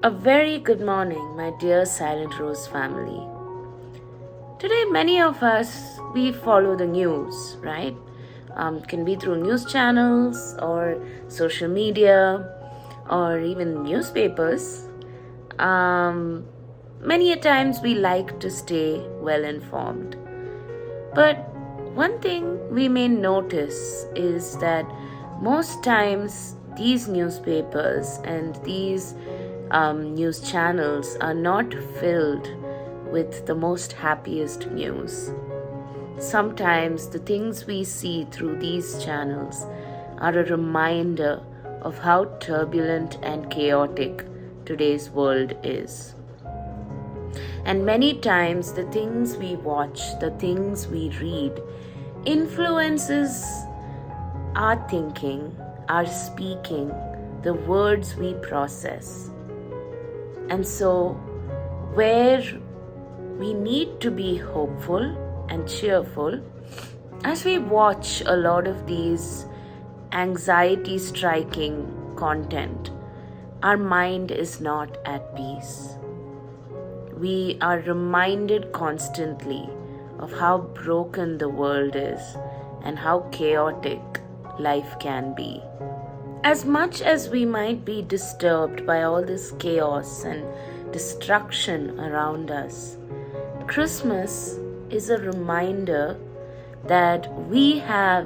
A very good morning, my dear Silent Rose family. Today, many of us we follow the news, right? Can be through news channels or social media or even newspapers. Many a times we like to stay well informed. But one thing we may notice is that most times these newspapers and these news channels are not filled with the most happiest news. Sometimes the things we see through these channels are a reminder of how turbulent and chaotic today's world is. And many times the things we watch, the things we read, influences our thinking, our speaking, the words we process. And so, where we need to be hopeful and cheerful, as we watch a lot of these anxiety-striking content, our mind is not at peace. We are reminded constantly of how broken the world is and how chaotic life can be. As much as we might be disturbed by all this chaos and destruction around us, Christmas is a reminder that we have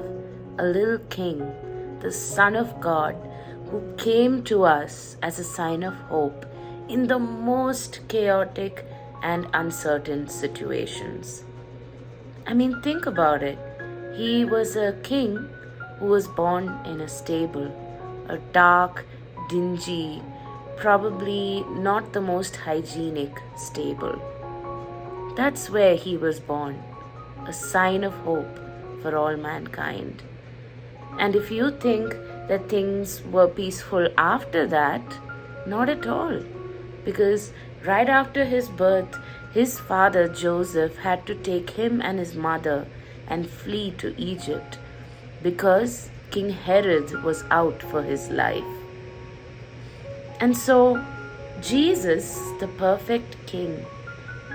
a little king, the Son of God, who came to us as a sign of hope in the most chaotic and uncertain situations. Think about it. He was a king who was born in a stable, a dark, dingy, probably not the most hygienic stable. That's where he was born, a sign of hope for all mankind. And if you think that things were peaceful after that, not at all. Because right after his birth, his father Joseph had to take him and his mother and flee to Egypt because King Herod was out for his life. And so, Jesus, the perfect King,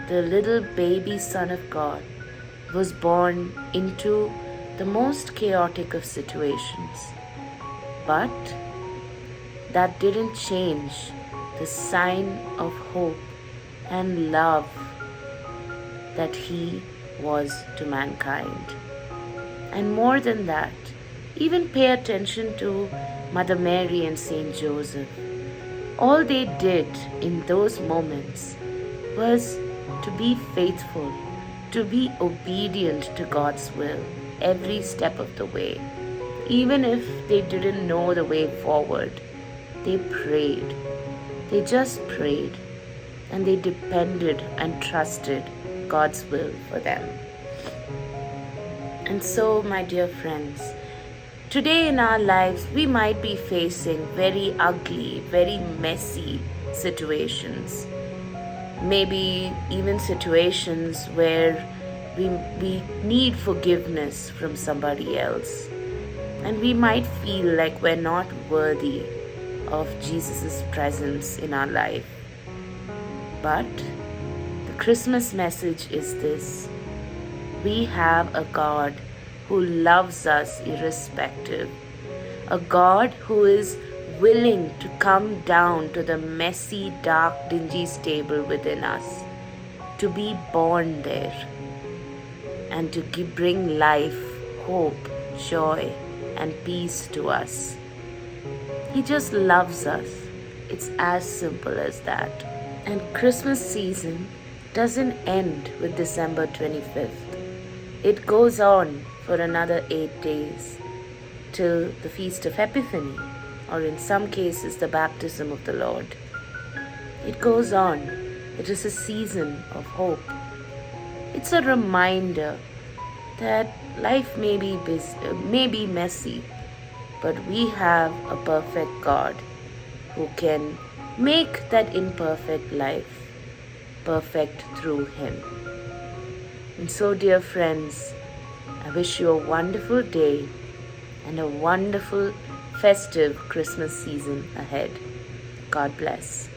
the little baby Son of God, was born into the most chaotic of situations. But that didn't change the sign of hope and love that he was to mankind. And more than that, even pay attention to Mother Mary and Saint Joseph. All they did in those moments was to be faithful, to be obedient to God's will every step of the way. Even if they didn't know the way forward, they prayed. They just prayed and they depended and trusted God's will for them. And so, my dear friends, today in our lives, we might be facing very ugly, very messy situations. Maybe even situations where we need forgiveness from somebody else. And we might feel like we're not worthy of Jesus' presence in our life. But the Christmas message is this: we have a God who loves us irrespective, a God who is willing to come down to the messy, dark, dingy stable within us, to be born there, and to bring life, hope, joy, and peace to us. He just loves us. It's as simple as that. And Christmas season doesn't end with December 25th. It goes on for another 8 days till the Feast of Epiphany, or in some cases the baptism of the Lord. It goes on. It is a season of hope. It's a reminder that life may be messy, but we have a perfect God who can make that imperfect life perfect through Him. And so, dear friends, I wish you a wonderful day and a wonderful festive Christmas season ahead. God bless.